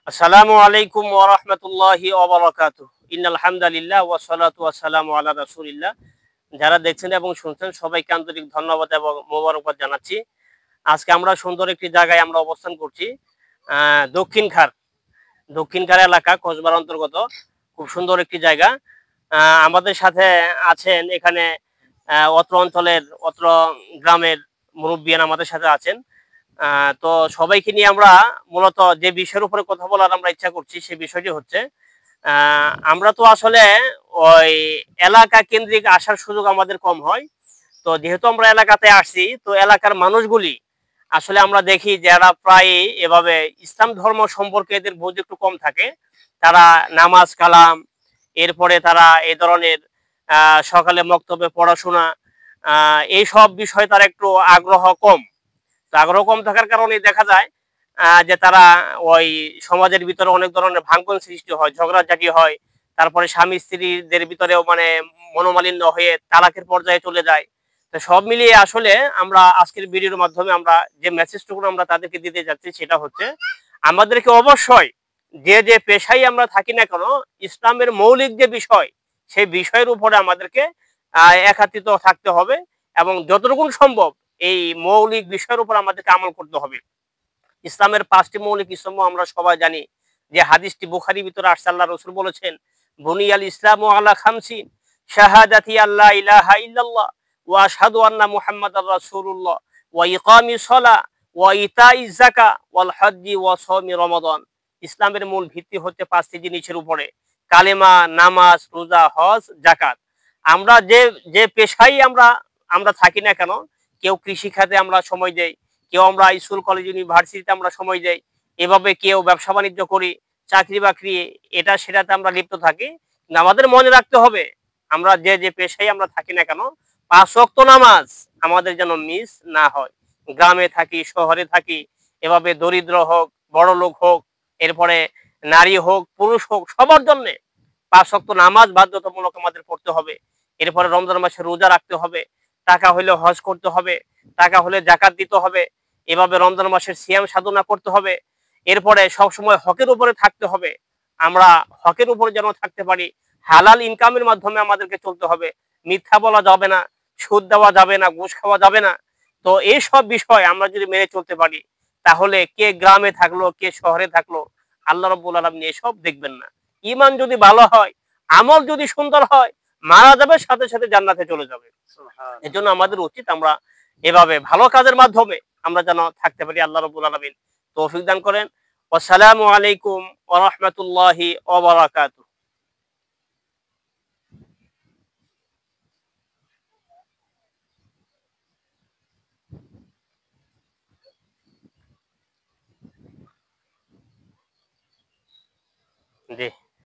আসসালামু আলাইকুম ওয়া রাহমাতুল্লাহি ওয়া বারাকাতুহু। ইন্নাল হামদালিল্লাহ ওয়া সলাতু ওয়া সালামু আলা রাসূলিল্লাহ। যারা দেখছেন এবং শুনছেন সবাইকে আন্তরিক ধন্যবাদ এবং মোবারকবাদ জানাচ্ছি। আজকে আমরা সুন্দর একটি জায়গায় আমরা অবস্থান করছি। আ দক্ষিণ খার, দক্ষিণ খার এলাকা কসবার অন্তর্গত। খুব সুন্দর একটি জায়গা। আ আমাদের সাথে আছেন এখানে অত্র অঞ্চলের, অত্র গ্রামের মুরুব্বিয়ান আমাদের সাথে আছেন। আ তো সবাইকে নিয়ে আমরা মূলত যে বিষয়ের উপরে কথা বলার আমরা ইচ্ছা করছি সে বিষয়টি হচ্ছে আ আমরা তো আসলে ওই এলাকা কেন্দ্রিক আসার সুযোগ আমাদের কম হয়। তো যেহেতু আমরা এলাকাতে আসছি তো এলাকার মানুষগুলি আসলে আমরা দেখি যারা প্রায়ই এভাবে ইসলাম ধর্ম সম্পর্কে এদের বোঝ একটু কম থাকে। তারা নামাজ কালাম, এরপরে তারা এই ধরনের আ সকালে মক্তবে পড়াশোনা এইসব বিষয়ে তারা একটু আগ্রহ কম। তো আগ্রহ কম থাকার কারণে দেখা যায় যে তারা ওই সমাজের ভিতরে অনেক ধরনের ভাঙন সৃষ্টি হয়, ঝগড়াঝাটি হয়। তারপরে স্বামী-স্ত্রীদের ভিতরেও মানে মনোমালিন্য হয়ে তালাকের পর্যায়ে চলে যায়। তো সব মিলিয়ে আসলে আমরা আজকের ভিডিওর মাধ্যমে আমরা যে মেসেজটুকু আমরা তাদেরকে দিতে যাচ্ছি সেটা হচ্ছে আমাদেরকে অবশ্যই যে পেশায় আমরা থাকি না কেন ইসলামের মৌলিক যে বিষয় সেই বিষয়ের উপরে আমাদেরকে একাত্রিত থাকতে হবে এবং যতটুকু সম্ভব এই মৌলিক বিষয়ের উপর আমাদেরকে আমল করতে হবে। ইসলামের ৫ টি মৌলিক স্তম্ভ আমরা সবাই জানি। যে হাদিসটি বুখারীর ভিতরে আসছে আল্লাহ রাসূল বলেছেন, "বুনিয়াল ইসলামু আলা খামসিন শাহাদাতি আল্লা ইলাহা ইল্লাল্লাহ ওয়া আশহাদু আন্না মুহাম্মাদার রাসূলুল্লাহ ওয়া ইকামিস সালাহ ওয়া ইতাইজ যাকাত ওয়াল হজ্জি ওয়া সাওমি রমাদান।" ইসলামের মূল ভিত্তি হচ্ছে ৫ টি জিনিসের উপরে। কালেমা, নামাজ, রোজা, হজ, যাকাত। আমরা যে পেশায় আমরা আমরা থাকি না কেন, কেউ কৃষি খাতে আমরা সময় দেই, কেউ আমরা স্কুল কলেজ ইউনিভার্সিটিতে আমরা সময় দেই, এভাবে কেউ ব্যবসা বাণিজ্য করি, চাকরি বাকরি এটা সেটাতে আমরা লিপ্ত থাকি। কিন্তু আমাদের মনে রাখতে হবে আমরা যে পেশায় আমরা থাকি না কেন ৫ ওয়াক্ত নামাজ আমাদের যেন মিস না হয়। গ্রামে থাকি, শহরে থাকি, এভাবে দরিদ্র হোক, বড়লোক হোক, এরপরে নারী হোক, পুরুষ হোক সবার জন্যে ৫ ওয়াক্ত নামাজ বাধ্যতামূলক আমাদের পড়তে হবে। এরপরে রমজান মাসে রোজা রাখতে হবে। টাকা হইলে হজ করতে হবে, টাকা হলে যাকাত দিতে হবে। এভাবে রমজান মাসের সিয়াম সাধনা করতে হবে। এরপরে সবসময় হকের উপরে থাকতে হবে। আমরা হকের উপরে যেন থাকতে পারি। হালাল ইনকামের মাধ্যমে আমাদেরকে চলতে হবে। মিথ্যা বলা যাবে না, সুদ দেওয়া যাবে না, ঘুষ খাওয়া যাবে না। তো এইসব বিষয় আমরা যদি মেনে চলতে পারি তাহলে কে গ্রামে থাকলো, কে শহরে থাকলো আল্লাহ রাব্বুল আলামিন এসব দেখবেন না। ঈমান যদি ভালো হয়, আমল যদি সুন্দর হয়, মারা যাবে সাথে, সাথে জান্নাতে চলে যাবে। এজন্য আমাদের উচিত আমরা এভাবে ভালো কাজের মাধ্যমে আমরা যেন থাকতে পারি। আল্লাহ রাব্বুল আলামিন তৌফিক দান করেন। আসসালামু আলাইকুম ওয়া রাহমাতুল্লাহি ওয়া বারাকাতুহু। জি।